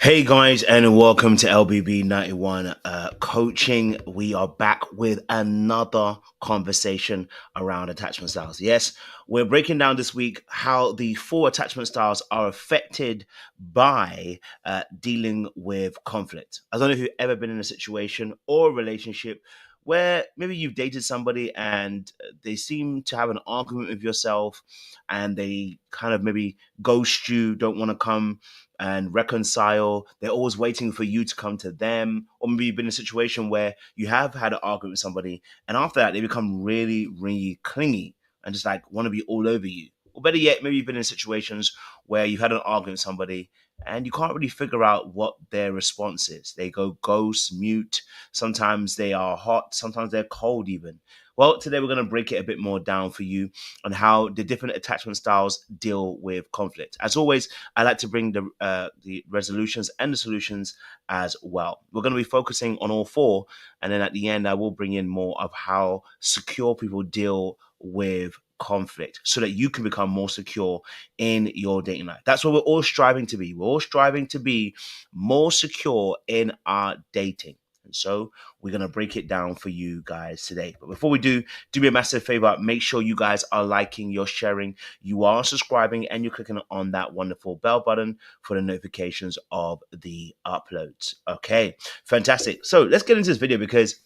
Hey guys, and welcome to LBB 91 Coaching. We are back with another conversation around attachment styles. Yes, we're breaking down this week how the 4 attachment styles are affected by dealing with conflict. I don't know if you've ever been in a situation or a relationship where maybe you've dated somebody and they seem to have an argument with yourself and they kind of maybe ghost you, don't want to come and reconcile. They're always waiting for you to come to them. Or maybe you've been in a situation where you have had an argument with somebody, and after that, they become really, really clingy and just like want to be all over you. Or better yet, maybe you've been in situations where you've had an argument with somebody and you can't really figure out what their response is. They go ghost, mute. Sometimes they are hot, sometimes they're cold even. Well, today we're going to break it a bit more down for you on how the different attachment styles deal with conflict. As always, I like to bring the resolutions and the solutions as well. We're going to be focusing on all 4, and then at the end, I will bring in more of how secure people deal with conflict so that you can become more secure in your dating life. That's what we're all striving to be. We're all striving to be more secure in our dating. And so we're going to break it down for you guys today. But before we do me a massive favor. Make sure you guys are liking, you're sharing, you are subscribing, and you're clicking on that wonderful bell button for the notifications of the uploads. Okay, fantastic. So let's get into this video because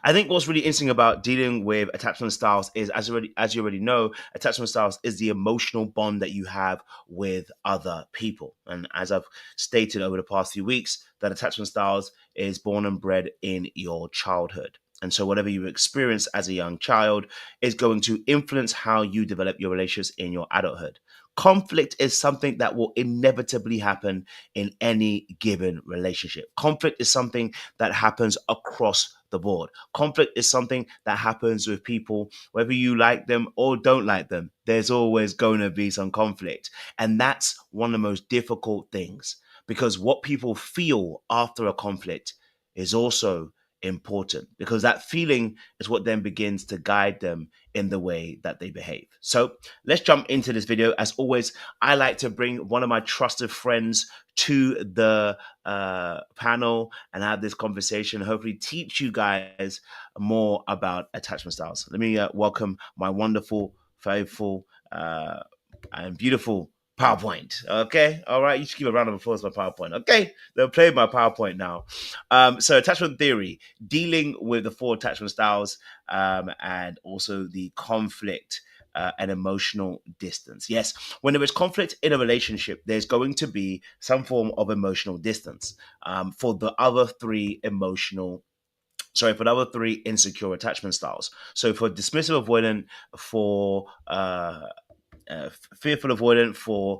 I think what's really interesting about dealing with attachment styles is, as you already know, attachment styles is the emotional bond that you have with other people. And as I've stated over the past few weeks, that attachment styles is born and bred in your childhood. And so whatever you experience as a young child is going to influence how you develop your relationships in your adulthood. Conflict is something that will inevitably happen in any given relationship. Conflict is something that happens across the board. Conflict is something that happens with people, whether you like them or don't like them. There's always going to be some conflict. And that's one of the most difficult things, because what people feel after a conflict is also important, because that feeling is what then begins to guide them in the way that they behave. So let's jump into this video. As always, I like to bring one of my trusted friends to the panel and have this conversation, hopefully teach you guys more about attachment styles. Let me welcome my wonderful, faithful, and beautiful PowerPoint. Okay. All right. You should give a round of applause for my PowerPoint. Okay. They'll play my PowerPoint now. So attachment theory, dealing with the 4 attachment styles, and also the conflict and emotional distance. Yes, when there is conflict in a relationship, there's going to be some form of emotional distance for the other 3 insecure attachment styles. So for dismissive avoidant, for fearful avoidant, for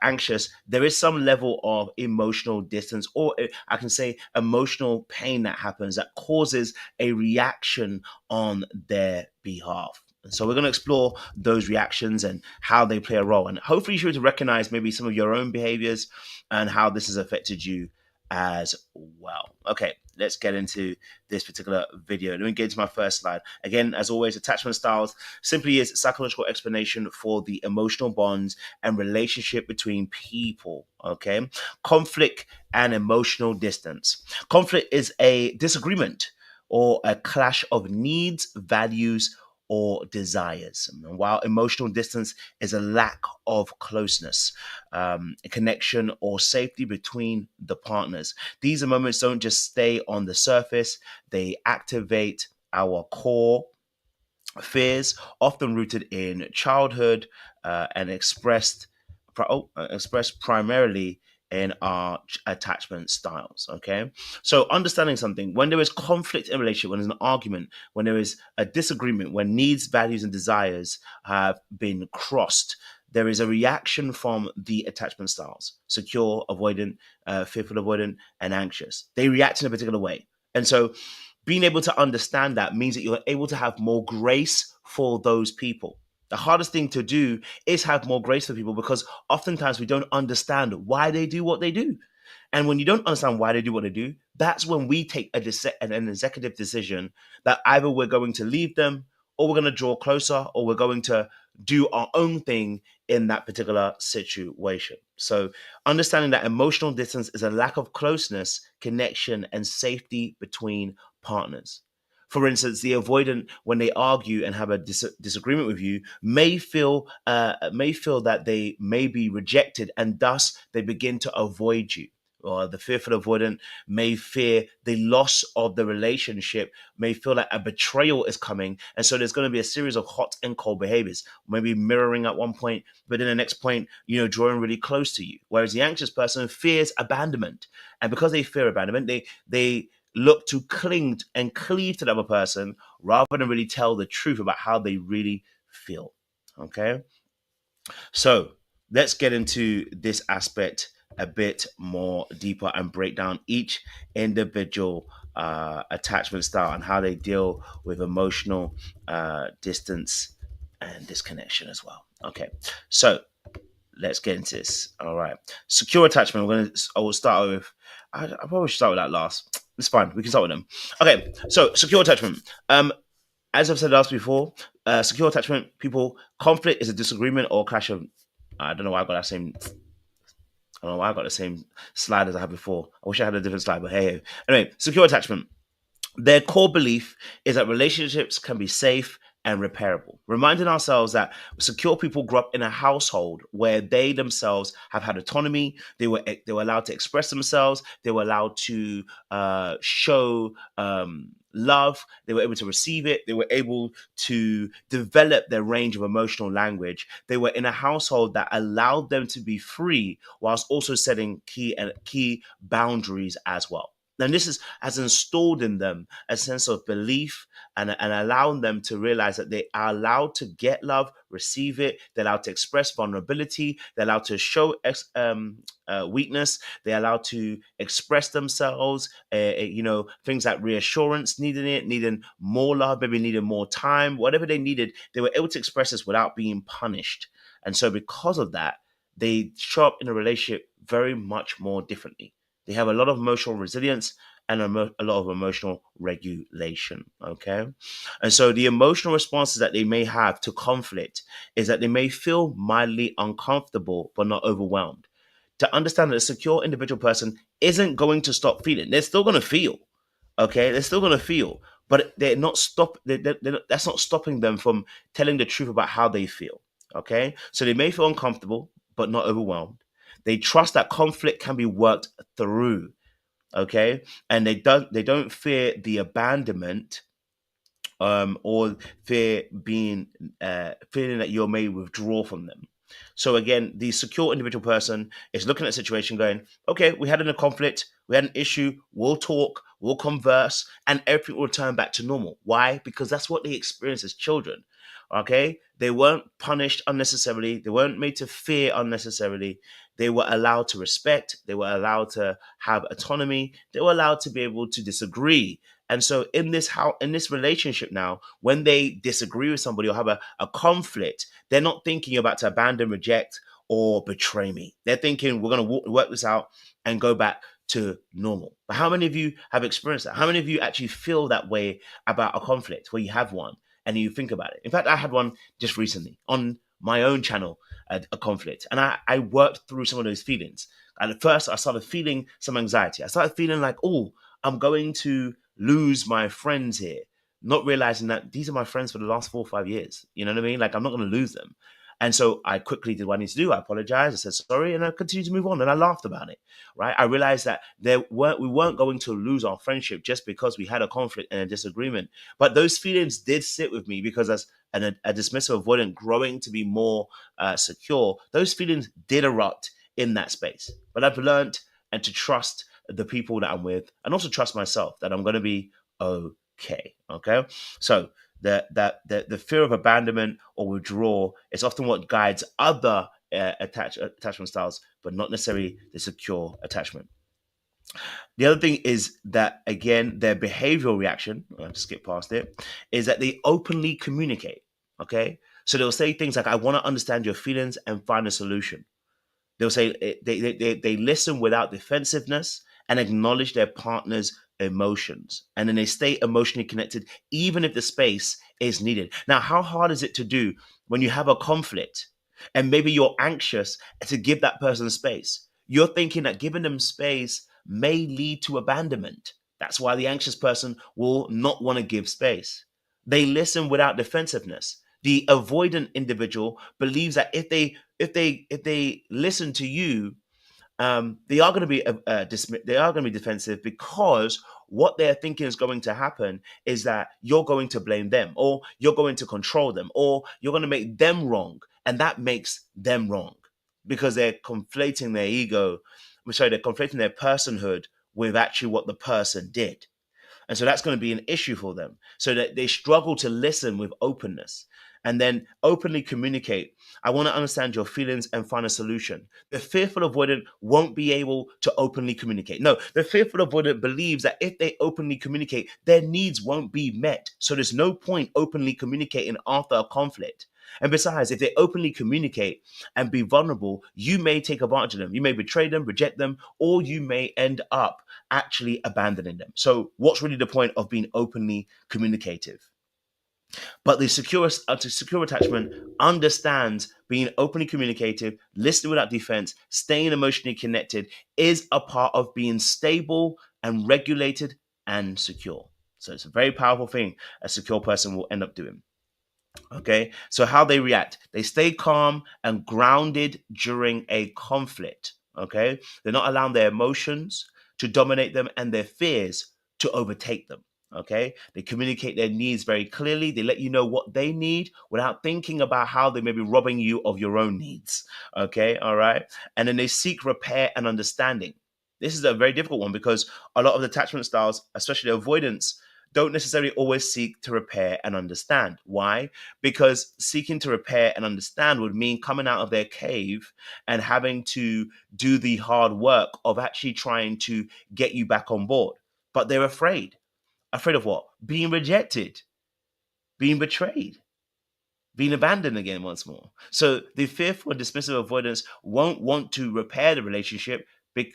anxious, there is some level of emotional distance, or I can say emotional pain that happens that causes a reaction on their behalf. So we're going to explore those reactions and how they play a role. And hopefully you're able to recognize maybe some of your own behaviors and how this has affected you as well. Okay, let's get into this particular video. Let me get into my first slide. Again, as always, attachment styles simply is a psychological explanation for the emotional bonds and relationship between people. Okay, conflict and emotional distance. Conflict is a disagreement or a clash of needs, values, or desires. And while emotional distance is a lack of closeness, a connection, or safety between the partners. These moments don't just stay on the surface, they activate our core fears, often rooted in childhood and expressed primarily in our attachment styles. Okay, so understanding something, when there is conflict in a relationship, when there's an argument, when there is a disagreement, when needs, values, and desires have been crossed, there is a reaction from the attachment styles: secure, avoidant, fearful, avoidant, and anxious. They react in a particular way, and so being able to understand that means that you're able to have more grace for those people. The hardest thing to do is have more grace for people, because oftentimes we don't understand why they do what they do. And when you don't understand why they do what they do, that's when we take an executive decision that either we're going to leave them, or we're going to draw closer, or we're going to do our own thing in that particular situation. So understanding that emotional distance is a lack of closeness, connection, and safety between partners. For instance, the avoidant, when they argue and have a disagreement with you, may feel that they may be rejected, and thus they begin to avoid you. Or the fearful avoidant may fear the loss of the relationship, may feel like a betrayal is coming, and so there's going to be a series of hot and cold behaviors. Maybe mirroring at one point, but then the next point, drawing really close to you. Whereas the anxious person fears abandonment, and because they fear abandonment, they look to cling and cleave to the other person rather than really tell the truth about how they really feel. Okay, so let's get into this aspect a bit more deeper and break down each individual attachment style and how they deal with emotional distance and disconnection as well. Okay, so let's get into this. All right, secure attachment. I will start with. I probably should start with that last. It's fine. We can start with them. Okay, so secure attachment. As I've said last before, secure attachment people, conflict is a disagreement or clash of. I don't know why I got that same. I don't know why I got the same slide as I had before. I wish I had a different slide, but hey. Anyway, secure attachment. Their core belief is that relationships can be safe and repairable, reminding ourselves that secure people grew up in a household where they themselves have had autonomy. They were allowed to express themselves. They were allowed to show love. They were able to receive it. They were able to develop their range of emotional language. They were in a household that allowed them to be free whilst also setting key boundaries as well. And has installed in them a sense of belief, and allowing them to realize that they are allowed to get love, receive it. They're allowed to express vulnerability. They're allowed to show weakness. They're allowed to express themselves. Things like reassurance, needing more love, maybe needing more time, whatever they needed. They were able to express this without being punished. And so, because of that, they show up in a relationship very much more differently. They have a lot of emotional resilience and a lot of emotional regulation. Okay. And so the emotional responses that they may have to conflict is that they may feel mildly uncomfortable, but not overwhelmed. To understand that a secure individual person isn't going to stop feeling, they're still going to feel. Okay. They're still going to feel, but they're not that's not stopping them from telling the truth about how they feel. Okay. So they may feel uncomfortable, but not overwhelmed. They trust that conflict can be worked through, okay, and they don't fear the abandonment, or fear feeling that you may withdraw from them. So again, the secure individual person is looking at a situation going, okay, we had a conflict, we had an issue, we'll talk, we'll converse, and everything will return back to normal. Why? Because that's what they experienced as children. Okay, they weren't punished unnecessarily, they weren't made to fear unnecessarily. They were allowed to respect, they were allowed to have autonomy, they were allowed to be able to disagree. And so in this relationship now, when they disagree with somebody or have a conflict, they're not thinking about to abandon, reject, or betray me. They're thinking we're going to work this out and go back to normal. But how many of you have experienced that? How many of you actually feel that way about a conflict where you have one and you think about it? In fact, I had one just recently on my own channel, a conflict, and I worked through some of those feelings. And at first, I started feeling some anxiety. I started feeling like, oh, I'm going to lose my friends here, not realizing that these are my friends for the last 4 or 5 years. You know what I mean? Like, I'm not going to lose them. And so I quickly did what I need to do. I apologized. I said sorry, and I continued to move on. And I laughed about it. Right? I realized that we weren't going to lose our friendship just because we had a conflict and a disagreement. But those feelings did sit with me because as a dismissive avoidant growing to be more secure, those feelings did erupt in that space. But I've learned and to trust the people that I'm with, and also trust myself that I'm going to be okay. Okay, so the fear of abandonment or withdrawal is often what guides other attachment styles, but not necessarily the secure attachment. The other thing is that, again, their behavioral reaction, I'll skip past it, is that they openly communicate. Okay, so they'll say things like, I want to understand your feelings and find a solution. They'll say they listen without defensiveness and acknowledge their partner's emotions. And then they stay emotionally connected, even if the space is needed. Now, how hard is it to do when you have a conflict and maybe you're anxious to give that person space? You're thinking that giving them space may lead to abandonment. That's why the anxious person will not want to give space. They listen without defensiveness. The avoidant individual believes that if they listen to you, they are going to be they are going to be defensive, because what they're thinking is going to happen is that you're going to blame them, or you're going to control them, or you're going to make them wrong, and that makes them wrong because they're conflating their ego. I'm sorry, they're conflating their personhood with actually what the person did. And so that's going to be an issue for them. So that they struggle to listen with openness and then openly communicate. I want to understand your feelings and find a solution. The fearful avoidant won't be able to openly communicate. No, the fearful avoidant believes that if they openly communicate, their needs won't be met. So there's no point openly communicating after a conflict. And besides, if they openly communicate and be vulnerable, you may take advantage of them. You may betray them, reject them, or you may end up actually abandoning them. So, what's really the point of being openly communicative? But the secure attachment understands being openly communicative, listening without defense, staying emotionally connected is a part of being stable and regulated and secure. So, it's a very powerful thing a secure person will end up doing. Okay, so how they react, they stay calm and grounded during a conflict. Okay, they're not allowing their emotions to dominate them and their fears to overtake them. Okay, they communicate their needs very clearly. They let you know what they need without thinking about how they may be robbing you of your own needs. Okay, all right, and then they seek repair and understanding. This is a very difficult one because a lot of the attachment styles, especially avoidance, don't necessarily always seek to repair and understand. Why? Because seeking to repair and understand would mean coming out of their cave and having to do the hard work of actually trying to get you back on board. But they're afraid. Afraid of what? Being rejected, being betrayed, being abandoned again once more. So the fearful and dismissive avoidance won't want to repair the relationship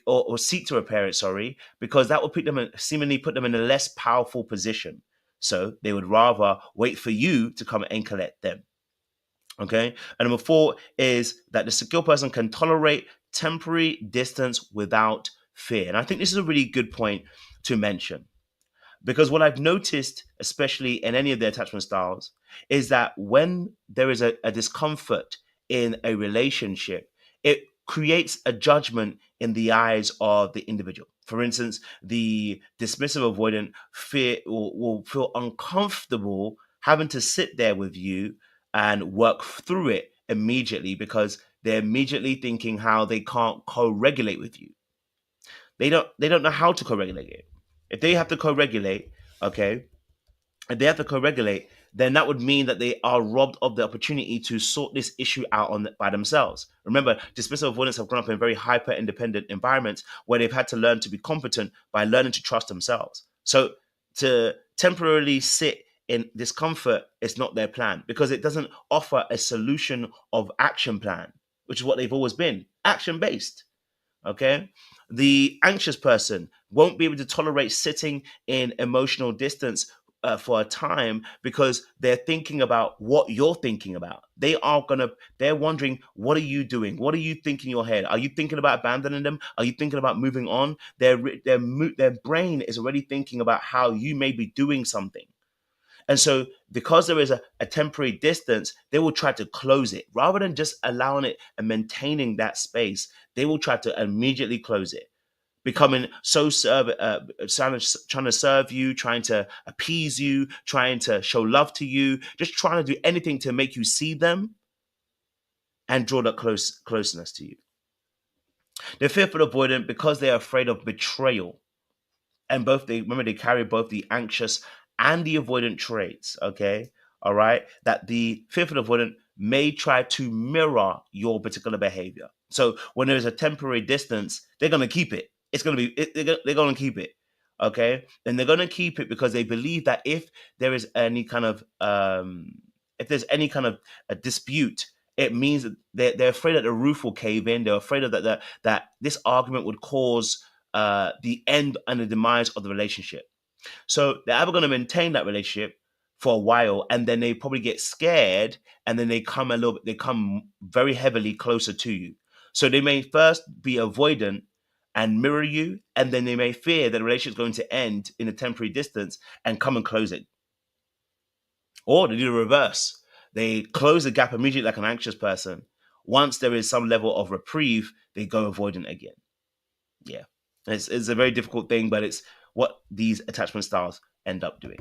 or seek to repair it, sorry, because that would seemingly put them in a less powerful position. So they would rather wait for you to come and collect them. Okay. And number four is that the secure person can tolerate temporary distance without fear. And I think this is a really good point to mention. Because what I've noticed, especially in any of the attachment styles, is that when there is a discomfort in a relationship, it creates a judgment in the eyes of the individual. For instance, the dismissive avoidant will feel uncomfortable having to sit there with you and work through it immediately because they're immediately thinking how they can't co-regulate with you. They don't know how to co-regulate it. If they have to co-regulate, okay, if they have to co-regulate, then that would mean that they are robbed of the opportunity to sort this issue out by themselves. Remember, dismissive avoidants have grown up in very hyper-independent environments where they've had to learn to be competent by learning to trust themselves. So to temporarily sit in discomfort is not their plan because it doesn't offer a solution of action plan, which is what they've always been, action-based. Okay. The anxious person won't be able to tolerate sitting in emotional distance for a time because they're thinking about what you're thinking about. They're wondering, what are you doing? What are you thinking in your head? Are you thinking about abandoning them? Are you thinking about moving on? Their brain is already thinking about how you may be doing something. And so, because there is a temporary distance, they will try to close it rather than just allowing it and maintaining that space. They will try to immediately close it, becoming trying to serve you, trying to appease you, trying to show love to you, just trying to do anything to make you see them and draw that closeness to you. They're fearful avoidant because they are afraid of betrayal, and both they carry both the anxious and the avoidant traits. Okay, all right, that the fearful avoidant may try to mirror your particular behavior. So when there's a temporary distance, they're going to keep it. It's going to be they're going to keep it. Okay, and they're going to keep it because they believe that if there is any kind of if there's any kind of a dispute, it means that they're afraid that the roof will cave in. They're afraid of that this argument would cause the end and the demise of the relationship. So they're either going to maintain that relationship for a while, and then they probably get scared, and then they come very heavily closer to you. So they may first be avoidant and mirror you, and then they may fear that the relationship is going to end in a temporary distance and come and close it. Or they do the reverse. They close the gap immediately like an anxious person. Once there is some level of reprieve, they go avoidant again. Yeah. It's a very difficult thing, but it's what these attachment styles end up doing.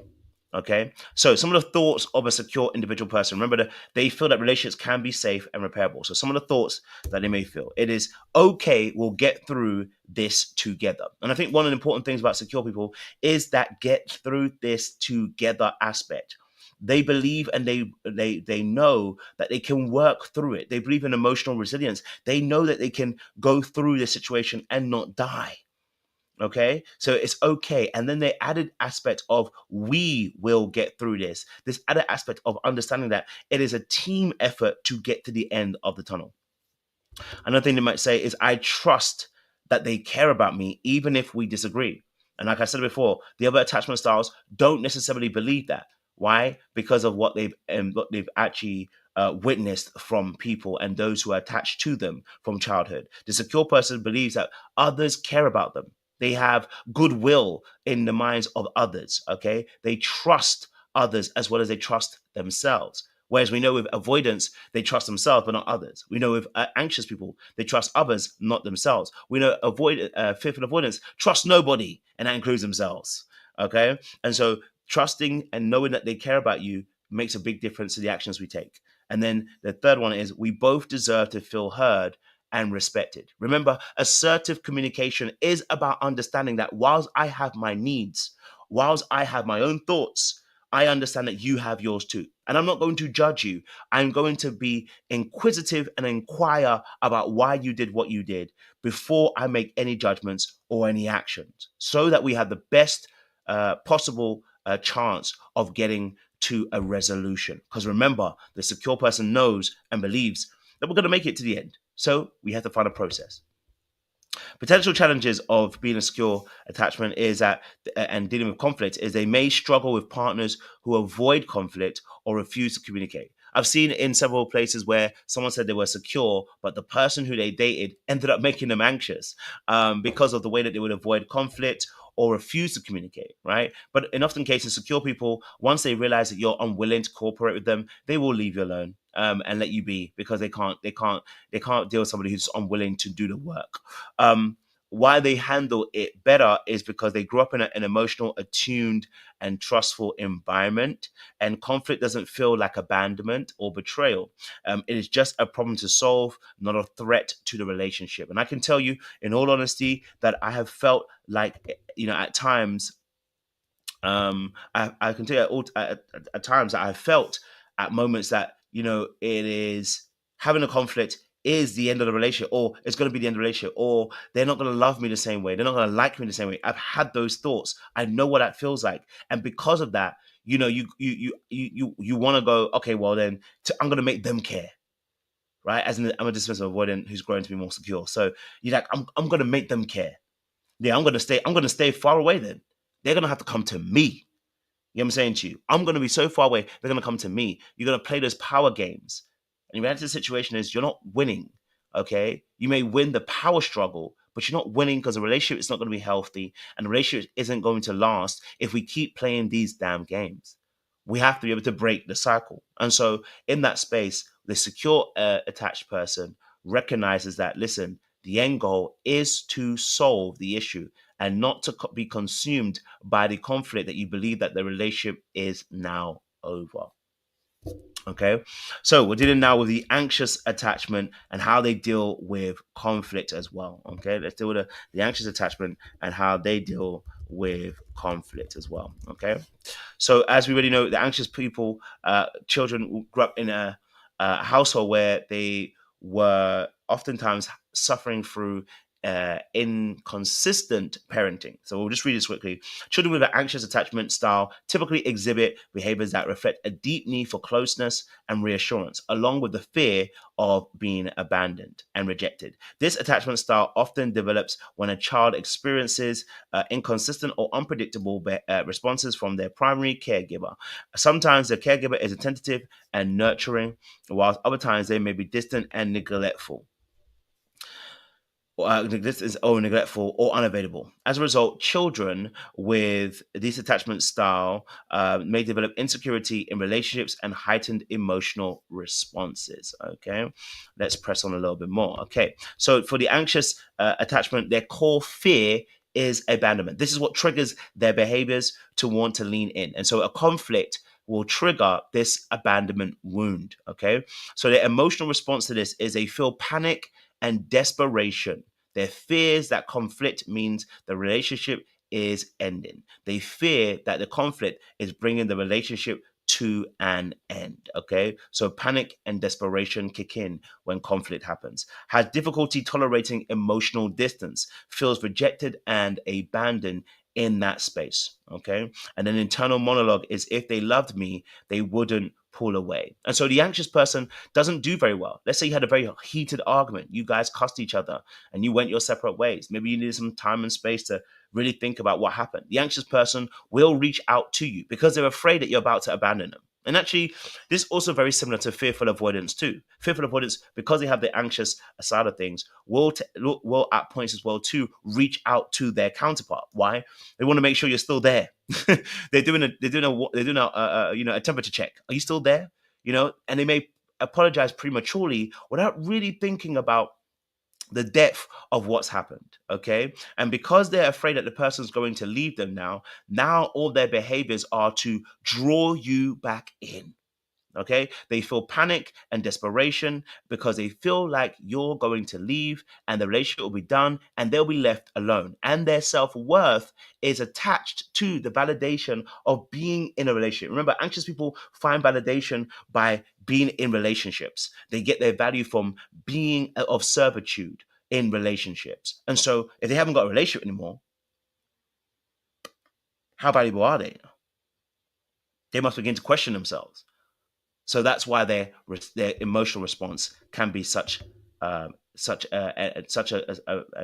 Okay. So some of the thoughts of a secure individual person. Remember that they feel that relationships can be safe and repairable. So some of the thoughts that they may feel. It is okay, we'll get through this together. And I think one of the important things about secure people is that get through this together aspect. They believe and they know that they can work through it. They believe in emotional resilience. They know that they can go through the situation and not die. Okay, so it's okay. And then the added aspect of we will get through this added aspect of understanding that it is a team effort to get to the end of the tunnel. Another thing they might say is, I trust that they care about me, even if we disagree. And like I said before, the other attachment styles don't necessarily believe that. Why? Because of what they've actually witnessed from people and those who are attached to them from childhood. The secure person believes that others care about them. They have goodwill in the minds of others. Okay, they trust others as well as they trust themselves. Whereas we know with avoidance, they trust themselves but not others. We know with anxious people, they trust others, not themselves. We know fearful avoidance trust nobody, and that includes themselves. Okay, and so trusting and knowing that they care about you makes a big difference to the actions we take. And then the third one is, we both deserve to feel heard and respected. Remember, assertive communication is about understanding that whilst I have my needs, whilst I have my own thoughts, I understand that you have yours too. And I'm not going to judge you. I'm going to be inquisitive and inquire about why you did what you did before I make any judgments or any actions, so that we have the best possible chance of getting to a resolution. Because remember, the secure person knows and believes that we're going to make it to the end. So we have to find a process. Potential challenges of being a secure attachment is that, and dealing with conflict, is they may struggle with partners who avoid conflict or refuse to communicate. I've seen in several places where someone said they were secure, but the person who they dated ended up making them anxious because of the way that they would avoid conflict or refuse to communicate, right? But in often cases, secure people, once they realize that you're unwilling to cooperate with them, they will leave you alone and let you be, because they can't deal with somebody who's unwilling to do the work. Why they handle it better is because they grew up in an emotional, attuned, and trustful environment, and conflict doesn't feel like abandonment or betrayal. It is just a problem to solve, not a threat to the relationship. And I can tell you, in all honesty, that I have felt like, at times, I can tell you at times that I've felt at moments that, it is having a conflict is the end of the relationship, or it's going to be the end of the relationship, or they're not going to love me the same way. They're not going to like me the same way. I've had those thoughts. I know what that feels like. And because of that, you want to go, okay, well then I'm going to make them care. right? As in, I'm a dismissive avoidant who's growing to be more secure. So you're like, I'm gonna make them care. Yeah, I'm gonna stay far away then. They're gonna have to come to me. You know what I'm saying to you? I'm going to be so far away, they're going to come to me. You're going to play those power games. And the reality of the situation is you're not winning, okay? You may win the power struggle, but you're not winning because the relationship is not going to be healthy and the relationship isn't going to last if we keep playing these damn games. We have to be able to break the cycle. And so in that space, the secure attached person recognizes that, listen, the end goal is to solve the issue and not to be consumed by the conflict that you believe that the relationship is now over. Okay, so we're dealing now with the anxious attachment and how they deal with conflict as well. Okay, let's deal with the anxious attachment and how they deal with conflict as well. Okay, so as we already know, the anxious people, children who grew up in a household where they were oftentimes suffering through inconsistent parenting. So we'll just read this quickly. Children with an anxious attachment style typically exhibit behaviors that reflect a deep need for closeness and reassurance, along with the fear of being abandoned and rejected. This attachment style often develops when a child experiences inconsistent or unpredictable responses from their primary caregiver. Sometimes the caregiver is attentive and nurturing, whilst other times they may be distant and neglectful. This is or neglectful or unavailable. As a result, children with this attachment style may develop insecurity in relationships and heightened emotional responses. Okay, let's press on a little bit more. Okay, so for the anxious attachment, their core fear is abandonment. This is what triggers their behaviors to want to lean in, and so a conflict will trigger this abandonment wound. Okay, so their emotional response to this is they feel panic and desperation. Their fears that conflict means the relationship is ending. They fear that the conflict is bringing the relationship to an end. Okay, so panic and desperation kick in when conflict happens. Has difficulty tolerating emotional distance, feels rejected and abandoned in that space. Okay, and an internal monologue is if they loved me, they wouldn't pull away. And so the anxious person doesn't do very well. Let's say you had a very heated argument, you guys cussed each other and you went your separate ways. Maybe you needed some time and space to really think about what happened. The anxious person will reach out to you because they're afraid that you're about to abandon them. And actually, this is also very similar to fearful avoidance too. Fearful avoidance, because they have the anxious side of things, will at points as well to reach out to their counterpart. Why? They want to make sure you're still there. They're doing a temperature check. Are you still there? And they may apologize prematurely without really thinking about the depth of what's happened. Okay, and because they're afraid that the person's going to leave them now all their behaviors are to draw you back in. Okay, they feel panic and desperation because they feel like you're going to leave and the relationship will be done and they'll be left alone. And their self worth is attached to the validation of being in a relationship. Remember, anxious people find validation by being in relationships, they get their value from being of servitude in relationships. And so, if they haven't got a relationship anymore, how valuable are they? They must begin to question themselves. So that's why their emotional response can be such an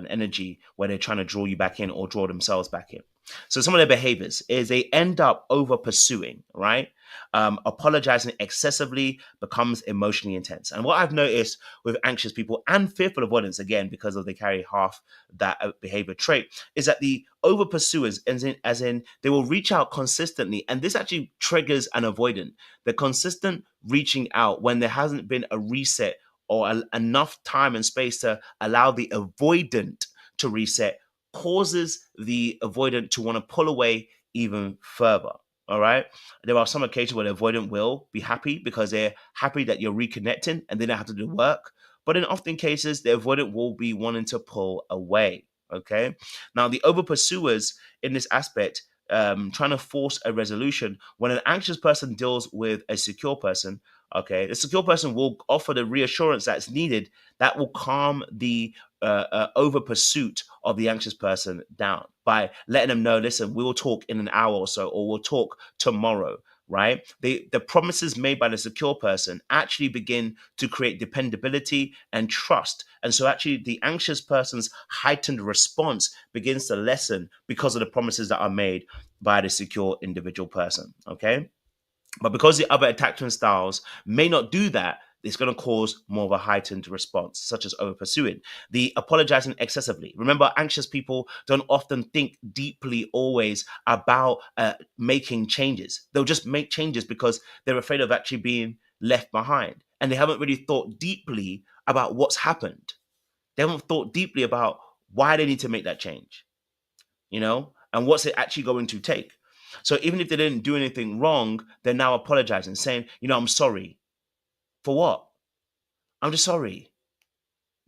energy where they're trying to draw you back in or draw themselves back in. So some of their behaviors is they end up over pursuing, right? Apologizing excessively becomes emotionally intense. And what I've noticed with anxious people and fearful avoidance, again, because of they carry half that behavior trait, is that the over pursuers, as in they will reach out consistently. And this actually triggers an avoidant. The consistent reaching out when there hasn't been a reset or enough time and space to allow the avoidant to reset causes the avoidant to want to pull away even further. All right. There are some occasions where the avoidant will be happy because they're happy that you're reconnecting and they don't have to do work. But in often cases, the avoidant will be wanting to pull away. Okay. Now, the over pursuers in this aspect, trying to force a resolution, when an anxious person deals with a secure person, okay, the secure person will offer the reassurance that's needed that will calm the over pursuit of the anxious person down by letting them know, listen, we will talk in an hour or so, or we'll talk tomorrow. right? The promises made by the secure person actually begin to create dependability and trust. And so actually the anxious person's heightened response begins to lessen because of the promises that are made by the secure individual person. Okay. But because the other attachment styles may not do that, it's going to cause more of a heightened response, such as over pursuing. The apologizing excessively. Remember, anxious people don't often think deeply always about making changes. They'll just make changes because they're afraid of actually being left behind. And they haven't really thought deeply about what's happened. They haven't thought deeply about why they need to make that change, and what's it actually going to take. So even if they didn't do anything wrong, they're now apologizing, saying, I'm sorry. For what? I'm just sorry.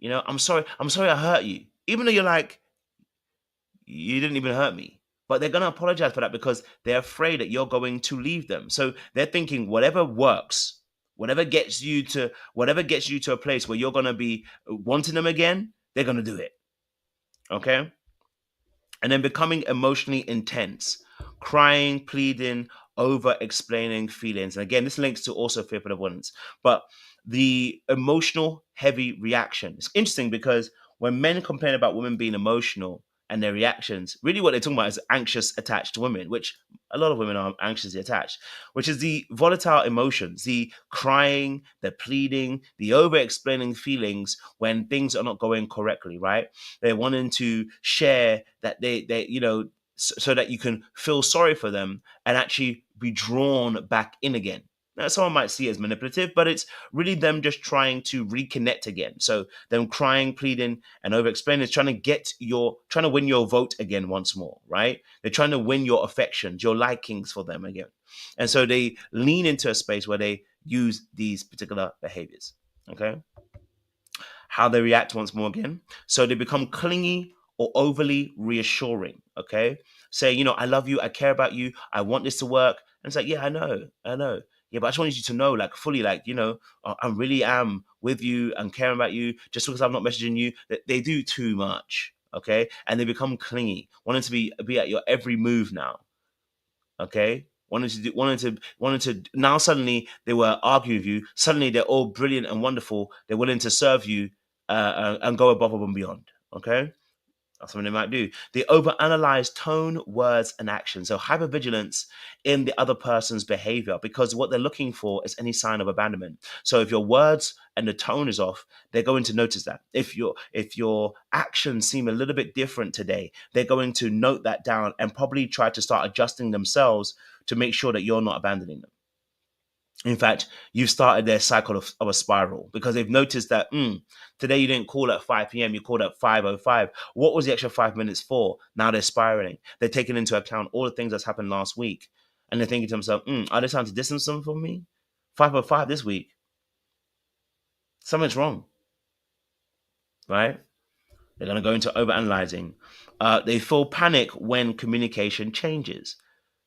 I'm sorry. I'm sorry I hurt you. Even though you're like, you didn't even hurt me. But they're going to apologize for that because they're afraid that you're going to leave them. So they're thinking whatever works, whatever gets you to a place where you're going to be wanting them again, they're going to do it. Okay? And then becoming emotionally intense, crying, pleading, over explaining feelings. And again, this links to also fear and avoidance. But the emotional heavy reaction. It's interesting because when men complain about women being emotional and their reactions, really what they're talking about is anxious attached women, which a lot of women are anxiously attached, which is the volatile emotions, the crying, the pleading, the over explaining feelings when things are not going correctly, right? They're wanting to share that so that you can feel sorry for them and actually be drawn back in again. Now, someone might see it as manipulative, but it's really them just trying to reconnect again. So them crying, pleading, and over explaining is trying to win your vote again once more, right? They're trying to win your affections, your likings for them again. And so they lean into a space where they use these particular behaviors. Okay. How they react once more again. So they become clingy or overly reassuring. Okay. Say, I love you, I care about you, I want this to work. And it's like, yeah, I know. Yeah, but I just wanted you to know, like, fully, like, I really am with you and caring about you. Just because I'm not messaging you, that they do too much. Okay. And they become clingy, wanting to be at your every move now. Okay. Wanted to now suddenly they were arguing with you. Suddenly they're all brilliant and wonderful. They're willing to serve you and go above and beyond. Okay. That's something they might do. They overanalyze tone, words, and action. So hypervigilance in the other person's behavior because what they're looking for is any sign of abandonment. So if your words and the tone is off, they're going to notice that. If your actions seem a little bit different today, they're going to note that down and probably try to start adjusting themselves to make sure that you're not abandoning them. In fact, you've started their cycle of a spiral because they've noticed that today you didn't call at 5 p.m., you called at 5:05. What was the extra 5 minutes for? Now they're spiraling. They're taking into account all the things that's happened last week. And they're thinking to themselves, are they trying to distance them from me? 5:05 this week. Something's wrong, right? They're going to go into overanalyzing. They feel panic when communication changes.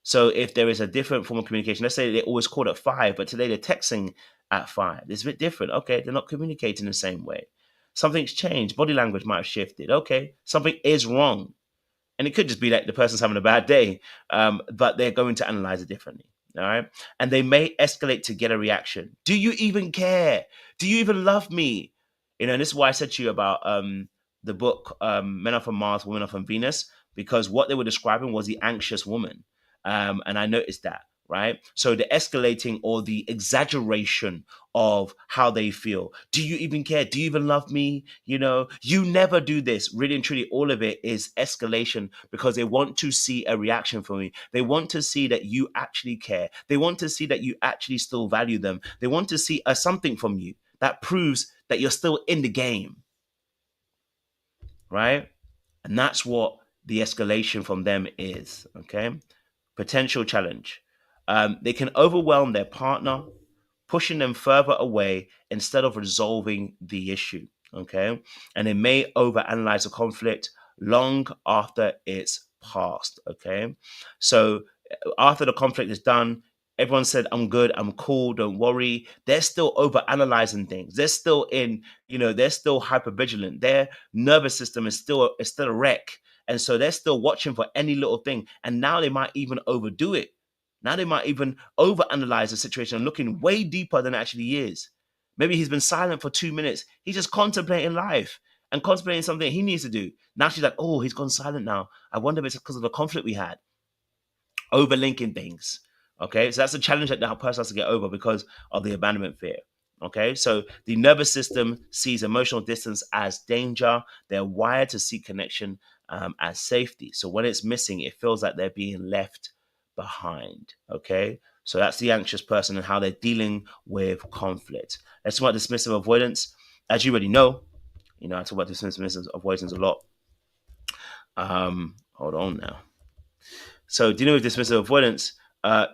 So if there is a different form of communication, let's say they always called at 5, but today they're texting at 5. It's a bit different. Okay, they're not communicating the same way. Something's changed. Body language might have shifted. Okay, something is wrong. And it could just be that the person's having a bad day, but they're going to analyze it differently. All right. And they may escalate to get a reaction. Do you even care? Do you even love me? And this is why I said to you about the book Men Are From Mars, Women Are From Venus, because what they were describing was the anxious woman. And I noticed that, right? So the escalating or the exaggeration of how they feel. Do you even care? Do you even love me? You never do this. Really and truly, all of it is escalation because they want to see a reaction from you. They want to see that you actually care. They want to see that you actually still value them. They want to see something from you that proves that you're still in the game, right? And that's what the escalation from them is, okay? Potential challenge. They can overwhelm their partner, pushing them further away instead of resolving the issue. Okay. And they may overanalyze the conflict long after it's passed. Okay. So after the conflict is done, everyone said, I'm good, I'm cool, don't worry. They're still overanalyzing things. They're still they're still hypervigilant. Their nervous system is still a wreck. And so they're still watching for any little thing. And now they might even overdo it, Now they might even overanalyze the situation and looking way deeper than it actually is. Maybe he's been silent for 2 minutes. He's just contemplating life and contemplating something he needs to do. Now she's like, oh, he's gone silent now. I wonder if it's because of the conflict we had. Overlinking things. Okay, so that's a challenge that that person has to get over because of the abandonment fear. Okay, so the nervous system sees emotional distance as danger. They're wired to seek connection as safety. So when it's missing, it feels like they're being left behind. Okay, so that's the anxious person and how they're dealing with conflict. Let's talk about dismissive avoidance. As you already know, I talk about dismissive avoidance a lot. Hold on now. So dealing with dismissive avoidance,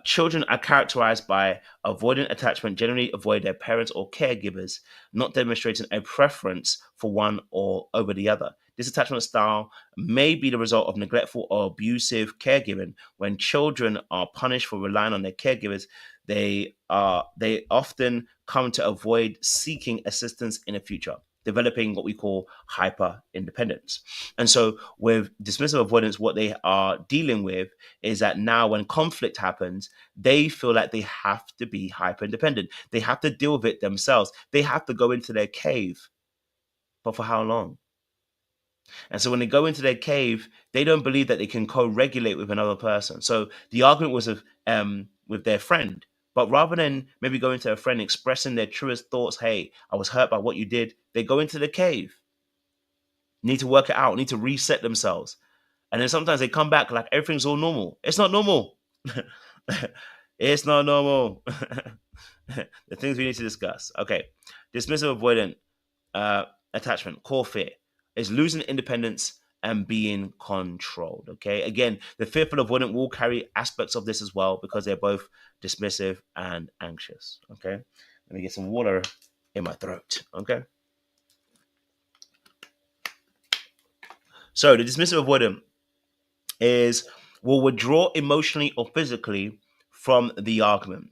children are characterized by avoidant attachment, generally avoid their parents or caregivers, not demonstrating a preference for one or over the other. This attachment style may be the result of neglectful or abusive caregiving. When children are punished for relying on their caregivers, they often come to avoid seeking assistance in the future, developing what we call hyper independence. And so, with dismissive avoidance, what they are dealing with is that now, when conflict happens, they feel like they have to be hyper independent. They have to deal with it themselves. They have to go into their cave. But for how long? And so when they go into their cave, they don't believe that they can co-regulate with another person. So the argument was with their friend. But rather than maybe going to a friend expressing their truest thoughts, hey, I was hurt by what you did, they go into the cave. Need to work it out, need to reset themselves. And then sometimes they come back like everything's all normal. It's not normal. It's not normal. The things we need to discuss. Okay. Dismissive avoidant attachment, core fear, is losing independence and being controlled. Okay. Again, the fearful avoidant will carry aspects of this as well because they're both dismissive and anxious. Okay. Let me get some water in my throat. Okay. So the dismissive avoidant will withdraw emotionally or physically from the argument.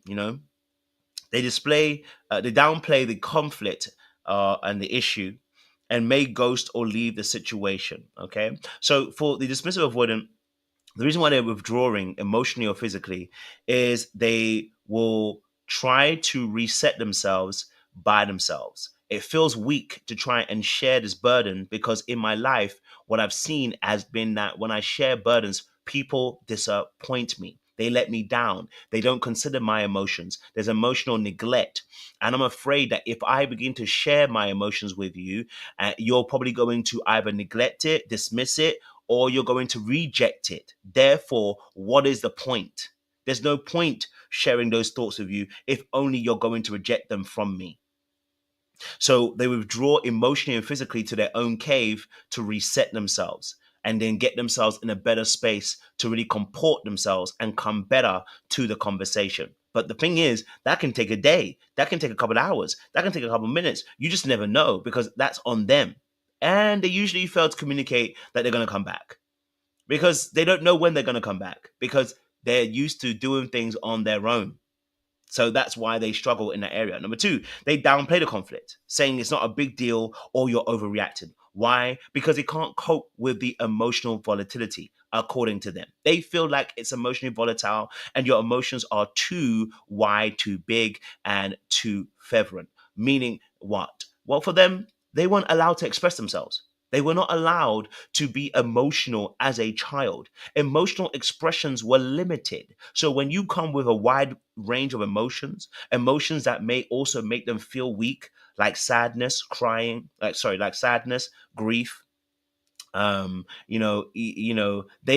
They downplay the conflict and the issue, and may ghost or leave the situation. Okay, so for the dismissive avoidant, the reason why they're withdrawing emotionally or physically is they will try to reset themselves by themselves. It feels weak to try and share this burden because in my life, what I've seen has been that when I share burdens, people disappoint me. They let me down. They don't consider my emotions. There's emotional neglect. And I'm afraid that if I begin to share my emotions with you, you're probably going to either neglect it, dismiss it, or you're going to reject it. Therefore, what is the point? There's no point sharing those thoughts with you if only you're going to reject them from me. So they withdraw emotionally and physically to their own cave to reset themselves and then get themselves in a better space to really comport themselves and come better to the conversation. But the thing is, that can take a day, that can take a couple of hours, that can take a couple of minutes. You just never know because that's on them. And they usually fail to communicate that they're going to come back because they don't know when they're going to come back because they're used to doing things on their own. So that's why they struggle in that area. Number two, they downplay the conflict, saying it's not a big deal or you're overreacting. Why? Because they can't cope with the emotional volatility, according to them. They feel like it's emotionally volatile and your emotions are too wide, too big, and too fervent. Meaning what? Well, for them, they weren't allowed to express themselves. They were not allowed to be emotional as a child. Emotional expressions were limited. So when you come with a wide range of emotions, emotions that may also make them feel weak, like sadness, crying, like sadness, grief, they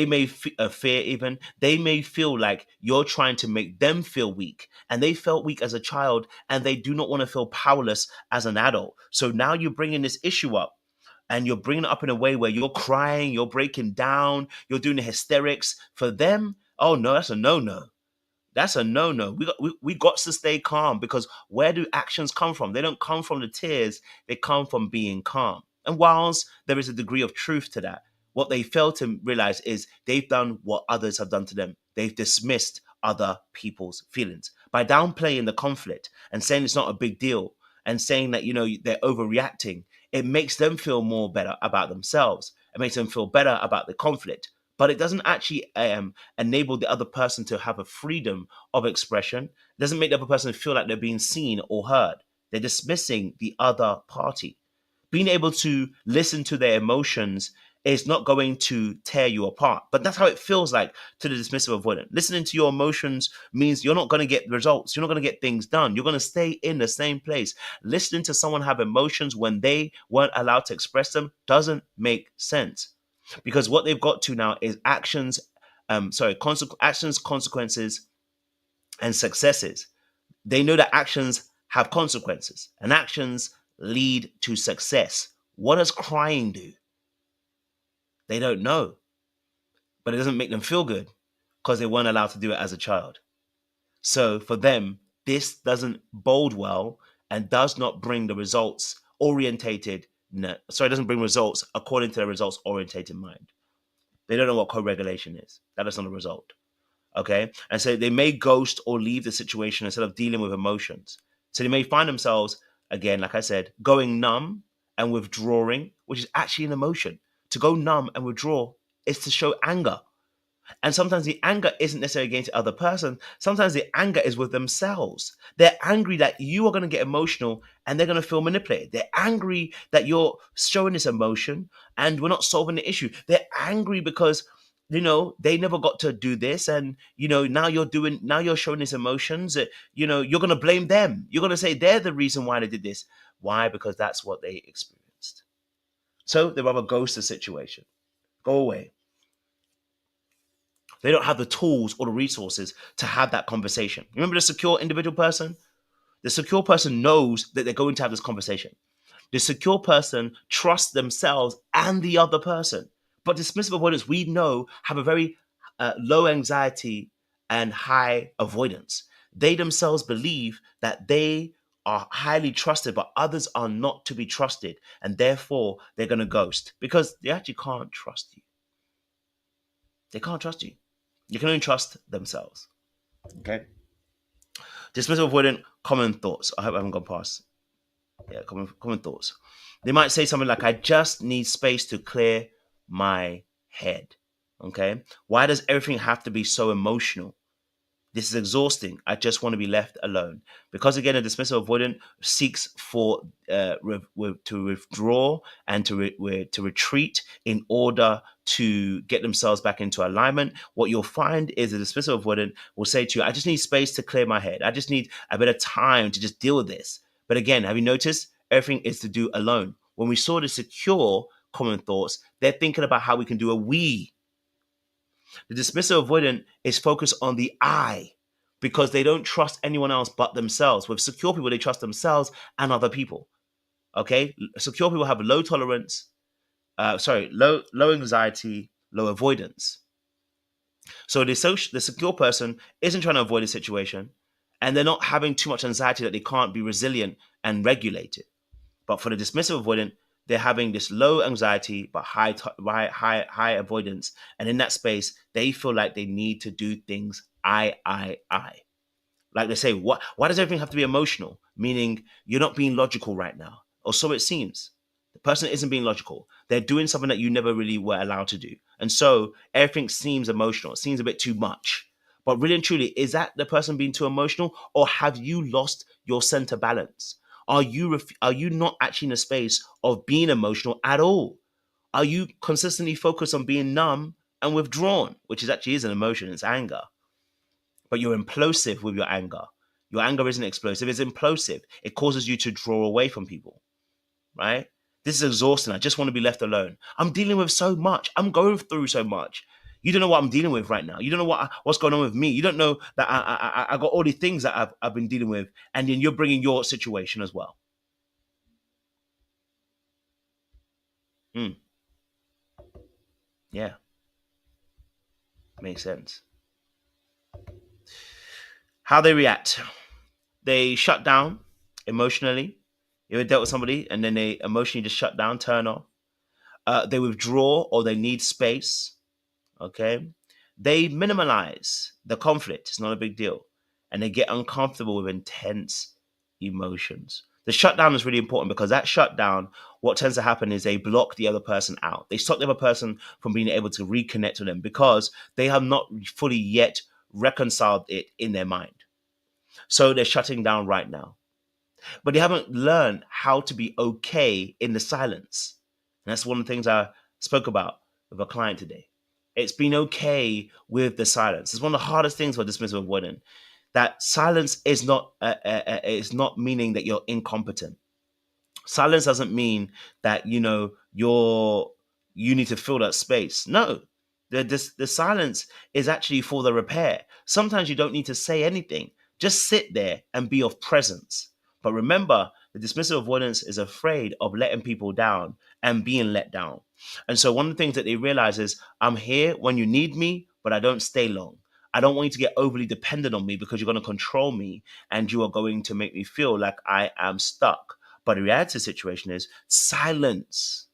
may fear, even they may feel like you're trying to make them feel weak, and they felt weak as a child and they do not want to feel powerless as an adult. So now you're bringing this issue up and you're bringing it up in a way where you're crying, you're breaking down, you're doing the hysterics. For them, oh no, that's a no-no. That's a no-no. We got to stay calm because where do actions come from? They don't come from the tears. They come from being calm. And whilst there is a degree of truth to that, what they fail to realize is they've done what others have done to them. They've dismissed other people's feelings by downplaying the conflict and saying it's not a big deal and saying that, they're overreacting. It makes them feel more better about themselves. It makes them feel better about the conflict. but it doesn't actually enable the other person to have a freedom of expression. It doesn't make the other person feel like they're being seen or heard. They're dismissing the other party. Being able to listen to their emotions is not going to tear you apart. But that's how it feels like to the dismissive avoidant. Listening to your emotions means you're not going to get results. You're not going to get things done. You're going to stay in the same place. Listening to someone have emotions when they weren't allowed to express them doesn't make sense, because what they've got to now is actions, consequences, and successes. They know that actions have consequences and actions lead to success. What does crying do? They don't know, but it doesn't make them feel good because they weren't allowed to do it as a child. So for them, this doesn't bode well and does not bring the results doesn't bring results according to the results orientated mind. They don't know what co-regulation is. That is not a result. Okay. And so they may ghost or leave the situation instead of dealing with emotions. So they may find themselves, again, like I said, going numb and withdrawing, which is actually an emotion. To go numb and withdraw is to show anger. And sometimes the anger isn't necessarily against the other person. Sometimes the anger is with themselves. They're angry that you are going to get emotional and they're going to feel manipulated. They're angry that you're showing this emotion and we're not solving the issue. They're angry because they never got to do this, and now you're showing these emotions. You're going to blame them. You're going to say they're the reason why they did this. Why? Because that's what they experienced. So they rather ghost the situation, go away. They don't have the tools or the resources to have that conversation. Remember the secure individual person? The secure person knows that they're going to have this conversation. The secure person trusts themselves and the other person. But dismissive avoidance, we know, have a very low anxiety and high avoidance. They themselves believe that they are highly trusted, but others are not to be trusted. And therefore, they're going to ghost because they actually can't trust you. They can't trust you. You can only trust themselves. Okay. Dismissive avoidant, common thoughts. I hope I haven't gone past. Yeah, common thoughts. They might say something like, I just need space to clear my head. Okay. Why does everything have to be so emotional? This is exhausting. I just want to be left alone. Because again, a dismissive avoidant seeks for to withdraw and to retreat in order to get themselves back into alignment. What you'll find is a dismissive avoidant will say to you, I just need space to clear my head. I just need a bit of time to just deal with this. But again, have you noticed everything is to do alone? When we saw the secure common thoughts, they're thinking about how we can do a we. The dismissive avoidant is focused on the I because they don't trust anyone else but themselves. With secure people, they trust themselves and other people. Okay? Secure people have low tolerance, low anxiety, low avoidance. So the secure person isn't trying to avoid a situation and they're not having too much anxiety that they can't be resilient and regulated. But for the dismissive avoidant, they're having this low anxiety but high avoidance, and in that space, they feel like they need to do things I. Like they say, why does everything have to be emotional? Meaning you're not being logical right now, or so it seems. The person isn't being logical. They're doing something that you never really were allowed to do, and so everything seems emotional. It seems a bit too much. But really and truly, is that the person being too emotional, or have you lost your center balance? Are you not actually in a space of being emotional at all? Are you consistently focused on being numb and withdrawn, which is an emotion, it's anger. But you're implosive with your anger. Your anger isn't explosive, it's implosive. It causes you to draw away from people, right? This is exhausting. I just want to be left alone. I'm dealing with so much. I'm going through so much. You don't know what I'm dealing with right now. You don't know what's going on with me. You don't know that I got all these things that I've been dealing with, and then you're bringing your situation as well. Hmm. Yeah, makes sense. How they react. They shut down emotionally. You ever dealt with somebody and then they emotionally just shut down, turn off. They withdraw or they need space. Okay. They minimize the conflict. It's not a big deal. And they get uncomfortable with intense emotions. The shutdown is really important because that shutdown, what tends to happen is they block the other person out. They stop the other person from being able to reconnect with them because they have not fully yet reconciled it in their mind. So they're shutting down right now. But they haven't learned how to be okay in the silence. And that's one of the things I spoke about with a client today. It's been okay with the silence. It's one of the hardest things for dismissive avoidant. That silence is not meaning that you're incompetent. Silence doesn't mean that you need to fill that space. No, the silence is actually for the repair. Sometimes you don't need to say anything. Just sit there and be of presence. But remember, the dismissive avoidance is afraid of letting people down and being let down. And so one of the things that they realize is, I'm here when you need me, but I don't stay long. I don't want you to get overly dependent on me because you're going to control me and you are going to make me feel like I am stuck. But the reality of the situation is silence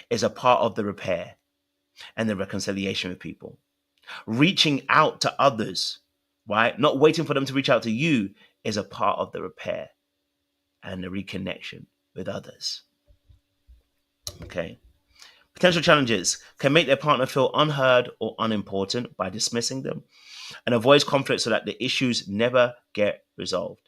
is a part of the repair and the reconciliation with people. Reaching out to others, right? Not waiting for them to reach out to you is a part of the repair and the reconnection with others. Okay. Potential challenges can make their partner feel unheard or unimportant by dismissing them and avoids conflict so that the issues never get resolved.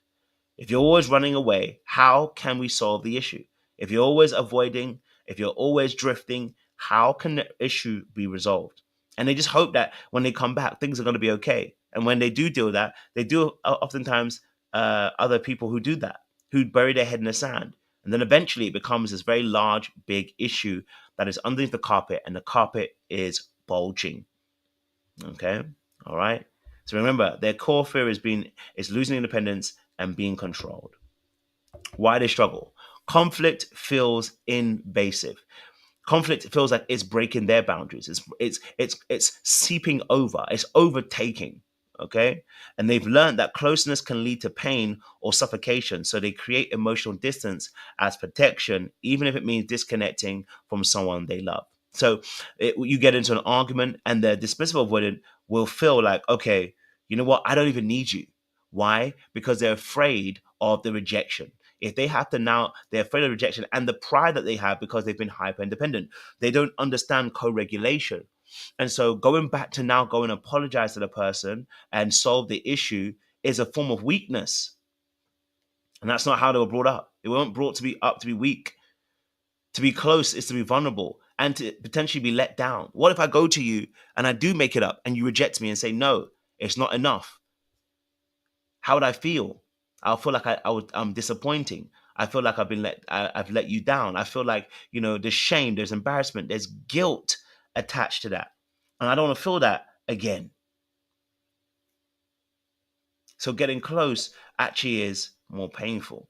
If you're always running away, how can we solve the issue? If you're always avoiding, if you're always drifting, how can the issue be resolved? And they just hope that when they come back, things are going to be okay. And when they do deal with that, they do oftentimes other people who do that, who bury their head in the sand. And then eventually it becomes this very large, big issue that is underneath the carpet, and the carpet is bulging. Okay? All right? So remember, their core fear is losing independence and being controlled. Why they struggle? Conflict feels invasive. Conflict feels like it's breaking their boundaries. It's seeping over. It's overtaking. Okay, and they've learned that closeness can lead to pain or suffocation. So they create emotional distance as protection, even if it means disconnecting from someone they love. So you get into an argument, and the dismissive avoidant will feel like, okay, you know what? I don't even need you. Why? Because they're afraid of the rejection. If they have to now, they're afraid of rejection and the pride that they have because they've been hyper independent. They don't understand co-regulation. And so going back to now go and apologize to the person and solve the issue is a form of weakness. And that's not how they were brought up. They weren't brought to be up to be weak. To be close is to be vulnerable and to potentially be let down. What if I go to you and I do make it up and you reject me and say, no, it's not enough? How would I feel? I'll feel like I'm disappointing. I feel like I've let you down. I feel like, there's shame, there's embarrassment, there's guilt attached to that. And I don't want to feel that again. So getting close actually is more painful.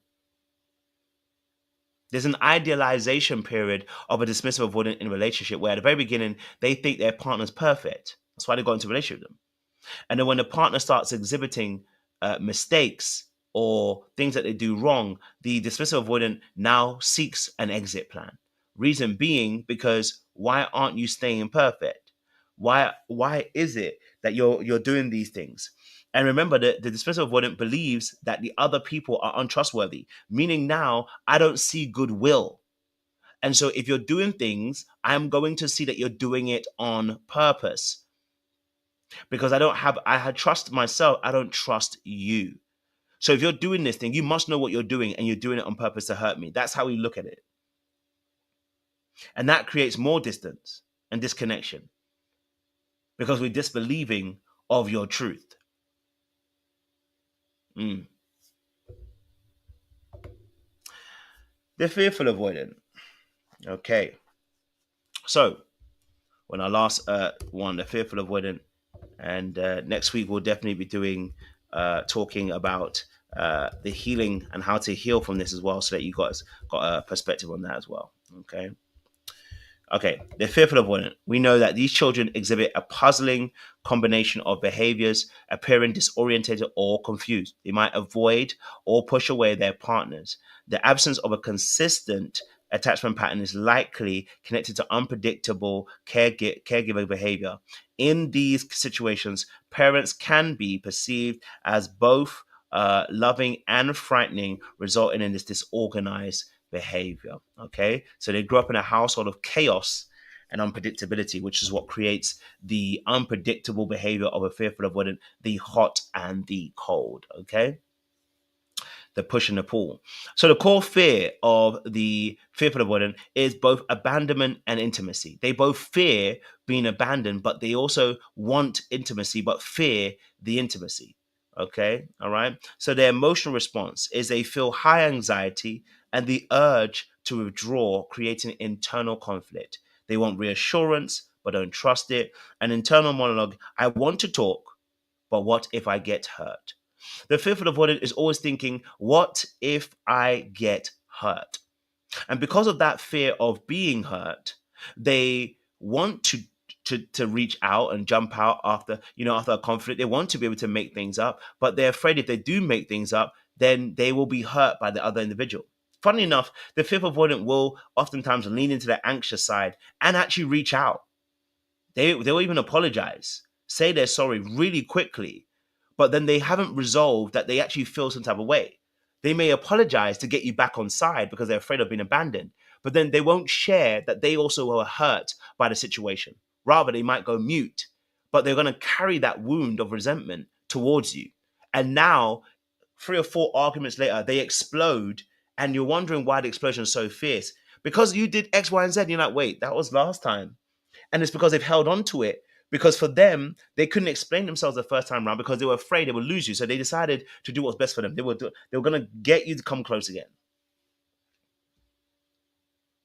There's an idealization period of a dismissive avoidant in a relationship where at the very beginning, they think their partner's perfect. That's why they got into a relationship with them. And then when the partner starts exhibiting mistakes or things that they do wrong, the dismissive avoidant now seeks an exit plan. Reason being, because why aren't you staying perfect? Why is it that you're doing these things? And remember that the dismissive avoidant believes that the other people are untrustworthy, meaning now I don't see goodwill. And so if you're doing things, I'm going to see that you're doing it on purpose. Because I trust myself, I don't trust you. So if you're doing this thing, you must know what you're doing and you're doing it on purpose to hurt me. That's how we look at it. And that creates more distance and disconnection because we're disbelieving of your truth. They're fearful avoidant. Okay. So when our last one, the fearful avoidant, and next week we'll definitely be doing talking about the healing and how to heal from this as well, so that you guys got a perspective on that as well. Okay, they're fearful avoidant. We know that these children exhibit a puzzling combination of behaviors, appearing disoriented or confused. They might avoid or push away their partners. The absence of a consistent attachment pattern is likely connected to unpredictable caregiver behavior. In these situations, parents can be perceived as both loving and frightening, resulting in this disorganized behavior. Okay, so they grew up in a household of chaos and unpredictability, which is what creates the unpredictable behavior of a fearful avoidant, the hot and the cold. Okay, the push and the pull. So the core fear of the fearful avoidant is both abandonment and intimacy. They both fear being abandoned, but they also want intimacy, but fear the intimacy. Okay, all right. So their emotional response is they feel high anxiety and the urge to withdraw, creating internal conflict. They want reassurance, but don't trust it. An internal monologue: I want to talk, but what if I get hurt? The fearful avoidant is always thinking, what if I get hurt? And because of that fear of being hurt, they want to reach out and jump out after a conflict. They want to be able to make things up, but they're afraid if they do make things up, then they will be hurt by the other individual. Funnily enough, the fearful avoidant will oftentimes lean into the anxious side and actually reach out. They'll even apologize, say they're sorry really quickly, but then they haven't resolved that they actually feel some type of way. They may apologize to get you back on side because they're afraid of being abandoned, but then they won't share that they also were hurt by the situation. Rather, they might go mute, but they're going to carry that wound of resentment towards you. And now, 3 or 4 arguments later, they explode, and you're wondering why the explosion is so fierce. Because you did X, Y, and Z. And you're like, wait, that was last time. And it's because they've held on to it. Because for them, they couldn't explain themselves the first time around because they were afraid they would lose you. So they decided to do what's best for them. They were going to get you to come close again,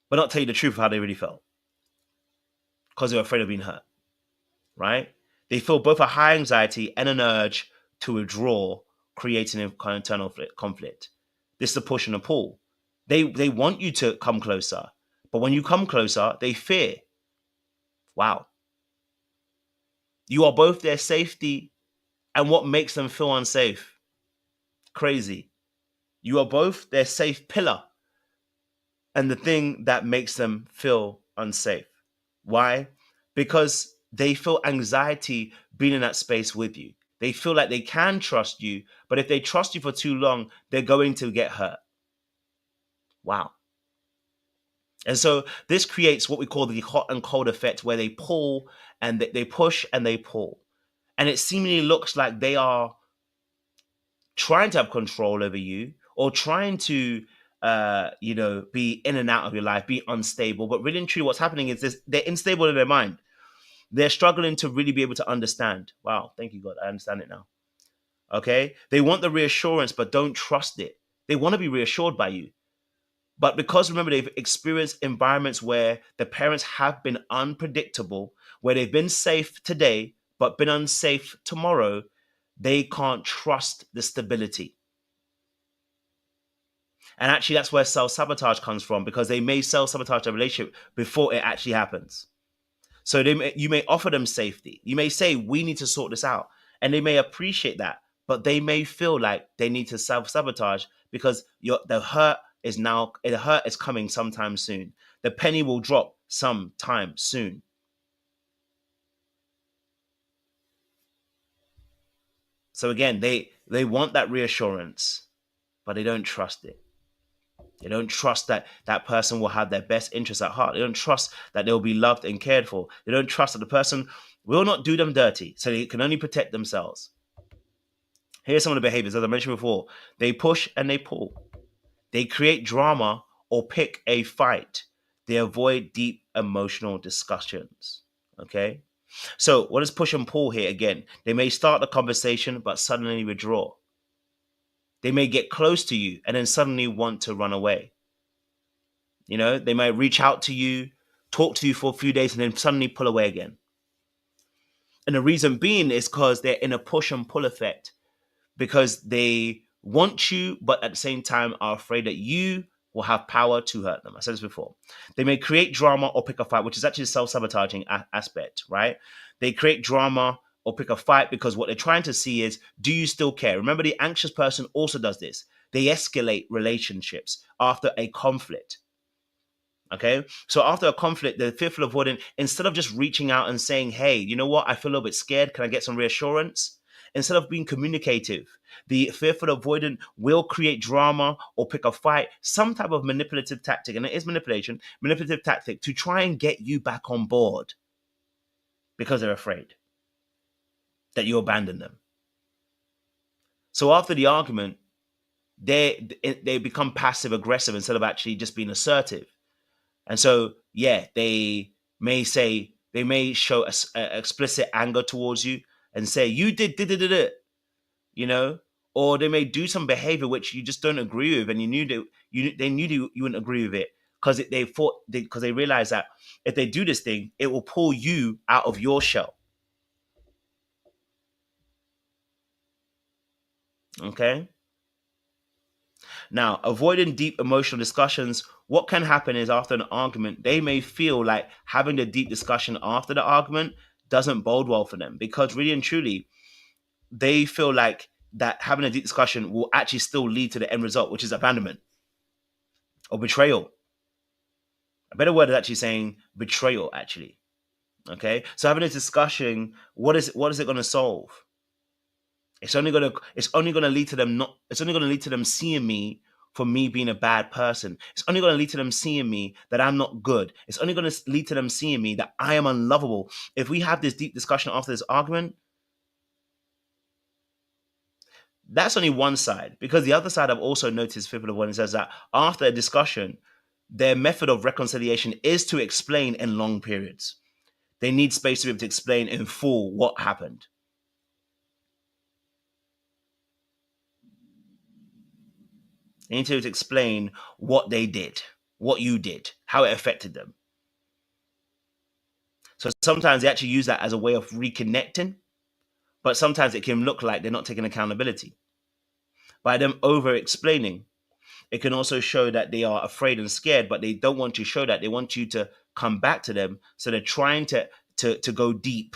but not tell you the truth of how they really felt because they were afraid of being hurt, right? They feel both a high anxiety and an urge to withdraw, creating an internal conflict. This is a push and a pull. They want you to come closer, but when you come closer, they fear. Wow. You are both their safety and what makes them feel unsafe. Crazy. You are both their safe pillar and the thing that makes them feel unsafe. Why? Because they feel anxiety being in that space with you. They feel like they can trust you, but if they trust you for too long, they're going to get hurt. Wow. And so this creates what we call the hot and cold effect, where they pull and they push and they pull. And it seemingly looks like they are trying to have control over you or trying to be in and out of your life, be unstable. But really and truly what's happening is this: they're unstable in their mind. They're struggling to really be able to understand. Wow, thank you, God. I understand it now. Okay? They want the reassurance, but don't trust it. They want to be reassured by you. But because, remember, they've experienced environments where the parents have been unpredictable, where they've been safe today, but been unsafe tomorrow, they can't trust the stability. And actually, that's where self-sabotage comes from, because they may self-sabotage a relationship before it actually happens. So you may offer them safety. You may say, we need to sort this out. And they may appreciate that, but they may feel like they need to self-sabotage because the hurt is coming sometime soon. The penny will drop sometime soon. So again, they want that reassurance, but they don't trust it. They don't trust that that person will have their best interests at heart. They don't trust that they'll be loved and cared for. They don't trust that the person will not do them dirty, so they can only protect themselves. Here's some of the behaviors, as I mentioned before. They push and they pull. They create drama or pick a fight. They avoid deep emotional discussions. Okay? So what is push and pull here again? They may start the conversation but suddenly withdraw. They may get close to you and then suddenly want to run away. They might reach out to you, talk to you for a few days, and then suddenly pull away again. And the reason being is because they're in a push and pull effect, because they want you, but at the same time are afraid that you will have power to hurt them. I said this before. They may create drama or pick a fight, which is actually a self-sabotaging aspect, right? They create drama or pick a fight because what they're trying to see is, do you still care? Remember, the anxious person also does this. They escalate relationships after a conflict. Okay, so after a conflict, the fearful avoidant, instead of just reaching out and saying, hey, you know what, I feel a little bit scared, can I get some reassurance? instead of being communicative. The fearful avoidant will create drama or pick a fight, some type of manipulative tactic, and it is manipulative tactic to try and get you back on board because they're afraid that you abandon them. So after the argument, they become passive aggressive instead of actually just being assertive. And so, yeah, they may show a explicit anger towards you and say, you did, you know, or they may do some behavior which you just don't agree with, and they knew you wouldn't agree with it because they realize that if they do this thing, it will pull you out of your shell. Okay. Now, avoiding deep emotional discussions, what can happen is after an argument, they may feel like having the deep discussion after the argument doesn't bode well for them, because really and truly, they feel like that having a deep discussion will actually still lead to the end result, which is abandonment or betrayal. A better word is actually saying betrayal, actually. Okay. So having a discussion, what is it going to solve? It's only gonna lead to them not. It's only gonna lead to them seeing me for me being a bad person. It's only gonna lead to them seeing me that I'm not good. It's only gonna lead to them seeing me that I am unlovable. If we have this deep discussion after this argument, that's only one side. Because the other side, I've also noticed, fifth of one, it says that after a discussion, their method of reconciliation is to explain in long periods. They need space to be able to explain in full what happened. They need to explain what they did, what you did, how it affected them. So sometimes they actually use that as a way of reconnecting, but sometimes it can look like they're not taking accountability. By them over explaining, it can also show that they are afraid and scared, but they don't want to show that. They want you to come back to them. So they're trying to go deep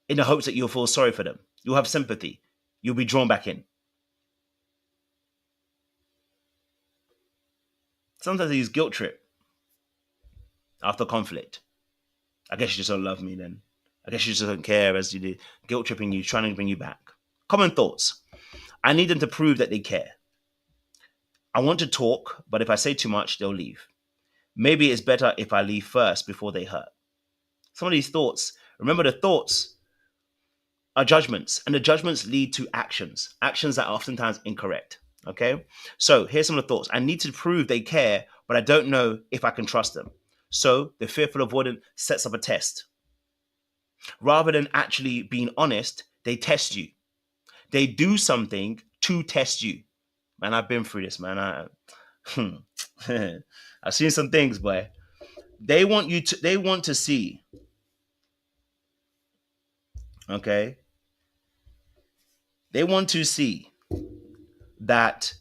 in the hopes that you'll feel sorry for them. You'll have sympathy. You'll be drawn back in. Sometimes they use guilt trip after conflict. I guess you just don't love me then. I guess you just don't care, as you did. Guilt tripping you, trying to bring you back. Common thoughts. I need them to prove that they care. I want to talk, but if I say too much, they'll leave. Maybe it's better if I leave first before they hurt. Some of these thoughts, remember, the thoughts are judgments, and the judgments lead to actions that are oftentimes incorrect. Okay? So here's some of the thoughts. I need to prove they care, but I don't know if I can trust them. So the fearful avoidant sets up a test. Rather than actually being honest, they test you. They do something to test you. Man, I've been through this, man. I've seen some things, boy. They want to see. Okay? They want to see that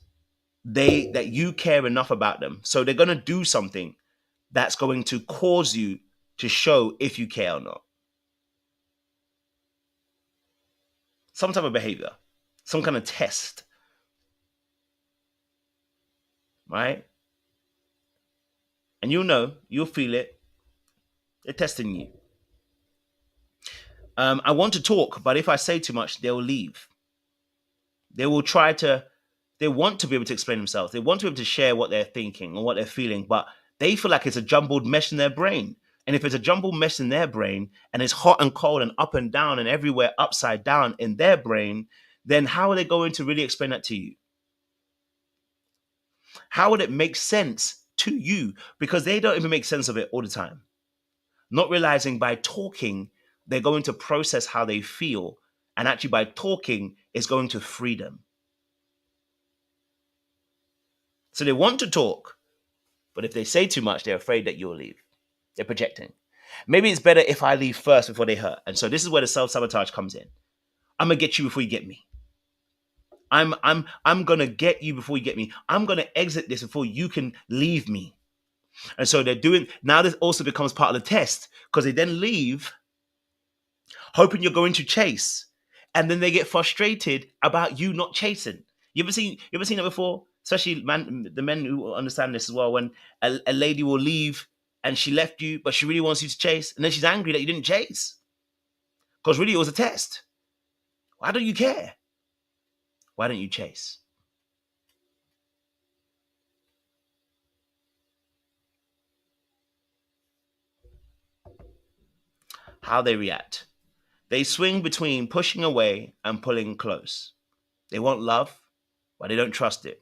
you care enough about them. So they're gonna do something that's going to cause you to show if you care or not. Some type of behavior, some kind of test, right? And you'll feel it. They're testing you. I want to talk, but if I say too much, they'll leave. They want to be able to explain themselves. They want to be able to share what they're thinking or what they're feeling, but they feel like it's a jumbled mess in their brain. And if it's a jumbled mess in their brain and it's hot and cold and up and down and everywhere upside down in their brain, then how are they going to really explain that to you? How would it make sense to you? Because they don't even make sense of it all the time. Not realizing by talking, they're going to process how they feel. And actually by talking, it's going to free them. So they want to talk, but if they say too much, they're afraid that you'll leave. They're projecting. Maybe it's better if I leave first before they hurt. And so this is where the self-sabotage comes in. I'm gonna get you before you get me. I'm gonna get you before you get me. I'm gonna exit this before you can leave me. And so they're doing, now this also becomes part of the test, because they then leave hoping you're going to chase. And then they get frustrated about you not chasing. You ever seen it before? Especially the men who understand this as well, when a lady will leave and she left you, but she really wants you to chase, and then she's angry that you didn't chase. Because really it was a test. Why don't you care? Why don't you chase? How they react. They swing between pushing away and pulling close. They want love, but they don't trust it.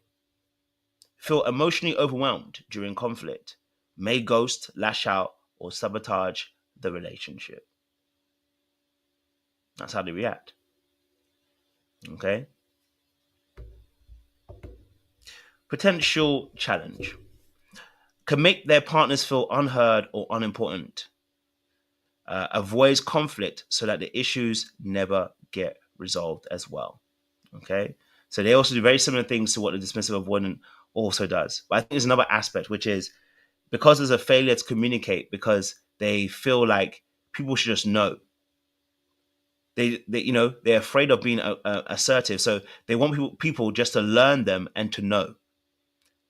Feel emotionally overwhelmed during conflict. May ghost, lash out, or sabotage the relationship. That's how they react. Okay? Potential challenge. Can make their partners feel unheard or unimportant. Avoids conflict so that the issues never get resolved as well. Okay? So they also do very similar things to what the dismissive avoidant also does. But I think there's another aspect, which is because there's a failure to communicate, because they feel like people should just know. They're afraid of being assertive, so they want people just to learn them and to know.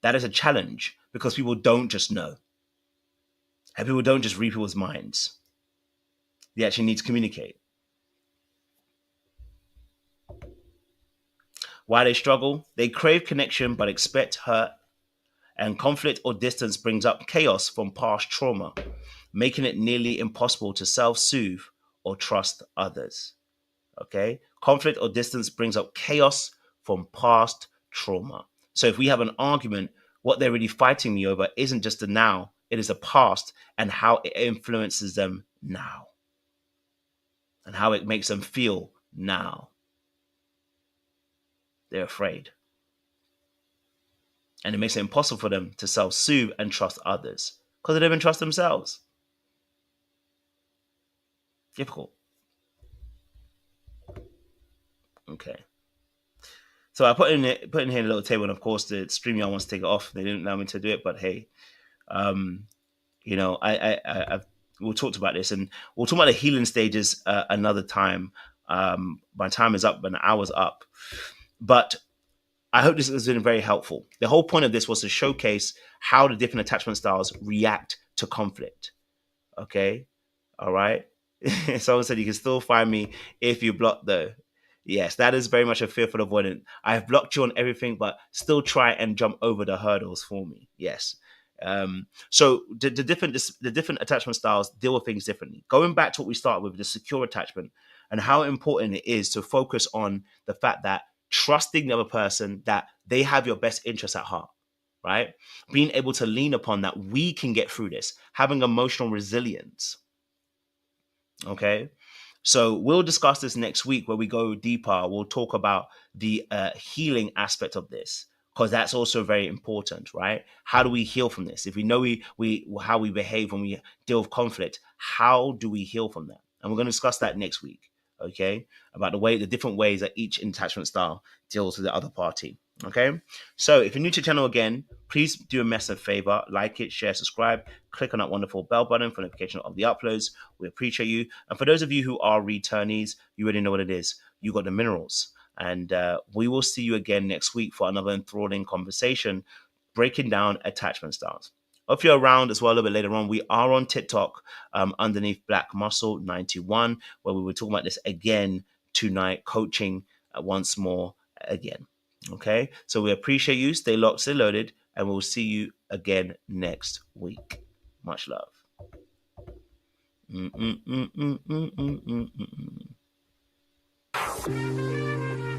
That is a challenge because people don't just know, and people don't just read people's minds. They actually need to communicate. Why they struggle? They crave connection but expect hurt, and conflict or distance brings up chaos from past trauma, making it nearly impossible to self-soothe or trust others. Okay? Conflict or distance brings up chaos from past trauma. So if we have an argument, what they're really fighting me over isn't just the now, it is the past and how it influences them now and how it makes them feel now. They're afraid. And it makes it impossible for them to self-soothe and trust others because they don't even trust themselves. Difficult. Okay. So I put in here a little table, and of course the StreamYard wants to take it off. They didn't allow me to do it, but hey, I've we'll talk about this, and we'll talk about the healing stages another time. My time is up, an hour's up, but I hope this has been very helpful. The whole point of this was to showcase how the different attachment styles react to conflict. Okay, all right. Someone said you can still find me if you block though. Yes, that is very much a fearful avoidant. I've blocked you on everything, but still try and jump over the hurdles for me. Yes. So the different attachment styles deal with things differently. Going back to what we started with, the secure attachment, and how important it is to focus on the fact that trusting the other person, that they have your best interests at heart, right? Being able to lean upon that we can get through this, having emotional resilience. Okay. So we'll discuss this next week where we go deeper. We'll talk about the healing aspect of this because that's also very important, right? How do we heal from this? If we know we how we behave when we deal with conflict, how do we heal from that? And we're going to discuss that next week, okay? About the different ways that each attachment style deals with the other party. Okay, so if you're new to the channel again, please do a massive favor, like it, share, subscribe, click on that wonderful bell button for notification of the uploads. We appreciate you. And for those of you who are returnees, you already know what it is. You got the minerals. And we will see you again next week for another enthralling conversation breaking down attachment styles. If you're around as well a little bit later on, we are on TikTok underneath Black Muscle 91, where we will talk about this again tonight, coaching once more again. Okay, so we appreciate you. Stay locked, stay loaded, and we'll see you again next week. Much love. Mm-mm-mm-mm-mm-mm-mm-mm.